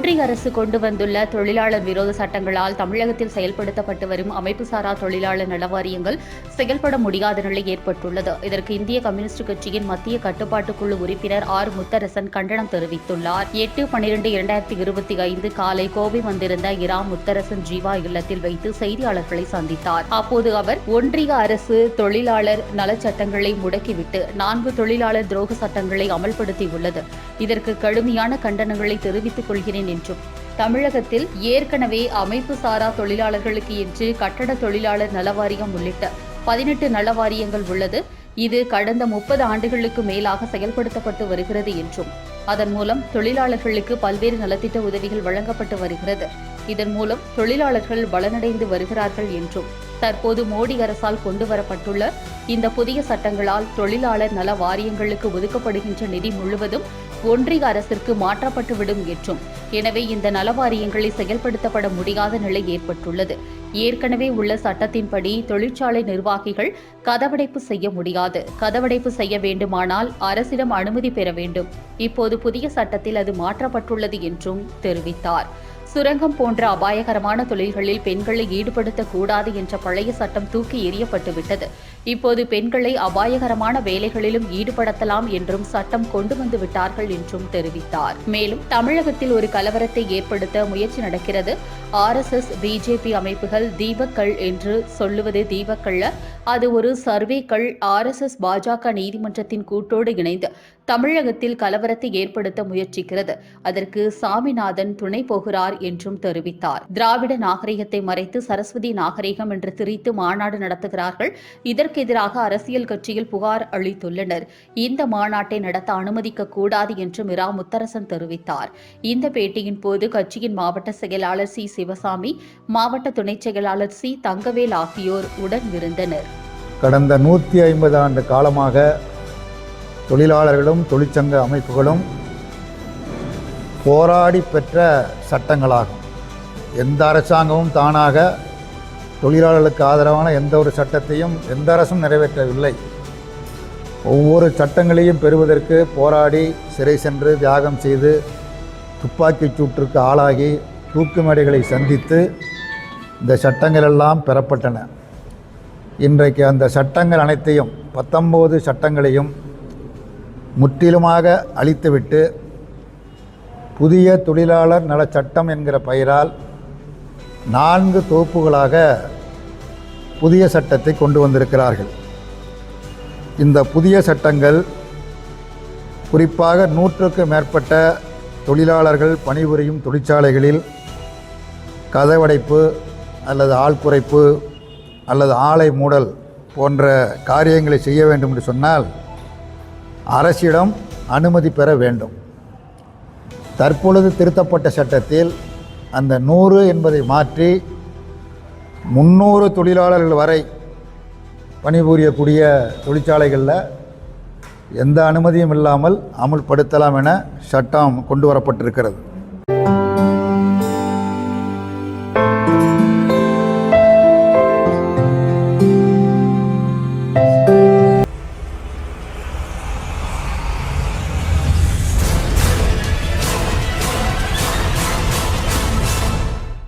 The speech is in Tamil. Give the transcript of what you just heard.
ஒன்றிய அரசு கொண்டு வந்துள்ள தொழிலாளர் விரோத சட்டங்களால் தமிழகத்தில் செயல்படுத்தப்பட்டு வரும் அமைப்புசாரா தொழிலாளர் நலவாரியங்கள் செயல்பட முடியாத நிலை ஏற்பட்டுள்ளது. இதற்கு இந்திய கம்யூனிஸ்ட் கட்சியின் மத்திய கட்டுப்பாட்டுக்குழு உறுப்பினர் ஆர். முத்தரசன் கண்டனம் தெரிவித்துள்ளார். 8/12/2025 காலை கோவை வந்திருந்த இரா. முத்தரசன் ஜீவா இல்லத்தில் வைத்து செய்தியாளர்களை சந்தித்தார். அப்போது அவர் ஒன்றிய அரசு தொழிலாளர் நலச்சட்டங்களை முடக்கிவிட்டு 4 தொழிலாளர் துரோக சட்டங்களை அமல்படுத்தியுள்ளது. இதற்கு கடுமையான கண்டனங்களை தெரிவித்துக் கொள்கிறேன் என்றும், தமிழகத்தில் ஏற்கனவே அமைப்பு சாரா தொழிலாளர்களுக்கு என்று கட்டட தொழிலாளர் நலவாரியம் உள்ளிட்ட 18 நலவாரியங்கள் உள்ளது. இது கடந்த 30 ஆண்டுகளுக்கு மேலாக செயல்படுத்தப்பட்டு வருகிறது என்றும், அதன் மூலம் தொழிலாளர்களுக்கு பல்வேறு நலத்திட்ட உதவிகள் வழங்கப்பட்டு வருகிறது. இதன் மூலம் தொழிலாளர்கள் பலனடைந்து வருகிறார்கள் என்றும், தற்போது மோடி அரசால் கொண்டுவரப்பட்டுள்ள இந்த புதிய சட்டங்களால் தொழிலாளர் நல வாரியங்களுக்கு ஒதுக்கப்படுகின்ற நிதி முழுவதும் ஒன்றிய அரசிற்கு மாற்றப்பட்டுவிடும் என்றும், எனவே இந்த நல வாரியங்களை செயல்படுத்தப்பட முடியாத நிலை ஏற்பட்டுள்ளது. ஏற்கனவே உள்ள சட்டத்தின்படி தொழிற்சாலை நிர்வாகிகள் கதவடைப்பு செய்ய முடியாது. கதவடைப்பு செய்ய வேண்டுமானால் அரசிடம் அனுமதி பெற வேண்டும். இப்போது புதிய சட்டத்தில் அது மாற்றப்பட்டுள்ளது என்றும் தெரிவித்தார். சுரங்கம் போன்ற அபாயகரமான தொழில்களில் பெண்களை ஈடுபடுத்தக்கூடாது என்ற பழைய சட்டம் தூக்கி எறியப்பட்டுவிட்டது. இப்போது பெண்களை அபாயகரமான வேலைகளிலும் ஈடுபடுத்தலாம் என்றும் சட்டம் கொண்டு வந்து விட்டார்கள் என்றும் தெரிவித்தார். மேலும் தமிழகத்தில் ஒரு கலவரத்தை ஏற்படுத்த முயற்சி நடக்கிறது. RSS பிஜேபி அமைப்புகள் தீபக்கள் என்று சொல்லுவது தீபக்கல்ல, அது ஒரு சர்வேக்கள். RSS பாஜக நீதிமன்றத்தின் கூட்டோடு இணைந்து தமிழகத்தில் கலவரத்தை ஏற்படுத்த முயற்சிக்கிறது. அதற்கு சாமிநாதன் துணை போகிறார் என்றும் தெரிவித்தார். திராவிட நாகரிகத்தை மறைத்து சரஸ்வதி நாகரிகம் என்று திரித்து மாநாடு நடத்துகிறார்கள். இதற்கு எதிராக அரசியல் கட்சியில் புகார் அளித்துள்ளனர். இந்த மாநாட்டை நடத்த அனுமதிக்க கூடாது என்று இரா. முத்தரசன் தெரிவித்தார். இந்த பேட்டியின் போது கட்சியின் மாவட்ட செயலாளர் சி. சிவசாமி, மாவட்ட துணைச் செயலாளர் சி. தங்கவேல் ஆகியோர் உடன் இருந்தனர். கடந்த 150 ஆண்டு காலமாக தொழிலாளர்களும் தொழிற்சங்க அமைப்புகளும் போராடி பெற்ற சட்டங்களாகும். எந்த அரசாங்கமும் தானாக தொழிலாளர்களுக்கு ஆதரவான எந்த ஒரு சட்டத்தையும் எந்த அரசும் நிறைவேற்றவில்லை. ஒவ்வொரு சட்டங்களையும் பெறுவதற்கு போராடி சிறை சென்று தியாகம் செய்து துப்பாக்கிச் சூட்டிற்கு ஆளாகி தூக்கு மேடைகளை சந்தித்து இந்த சட்டங்கள் எல்லாம் பெறப்பட்டன. இன்றைக்கு அந்த சட்டங்கள் அனைத்தையும் 19 சட்டங்களையும் முற்றிலுமாக அழித்துவிட்டு புதிய தொழிலாளர் நல சட்டம் என்கிற பெயரால் 4 தொகுப்புகளாக புதிய சட்டத்தை கொண்டு வந்திருக்கிறார்கள். இந்த புதிய சட்டங்கள் குறிப்பாக 100க்கு மேற்பட்ட தொழிலாளர்கள் பணிபுரியும் தொழிற்சாலைகளில் கதவடைப்பு அல்லது ஆள் குறைப்பு அல்லது ஆலை மூடல் போன்ற காரியங்களை செய்ய வேண்டும் என்று சொன்னால் அரசிடம் அனுமதி பெற வேண்டும். தற்பொழுது திருத்தப்பட்ட சட்டத்தில் அந்த 100 என்பதை மாற்றி 300 தொழிலாளர்கள் வரை பணிபுரியக்கூடிய தொழிற்சாலைகளில் எந்த அனுமதியும் இல்லாமல் அமுல்படுத்தலாம் என சட்டம் கொண்டு வரப்பட்டிருக்கிறது.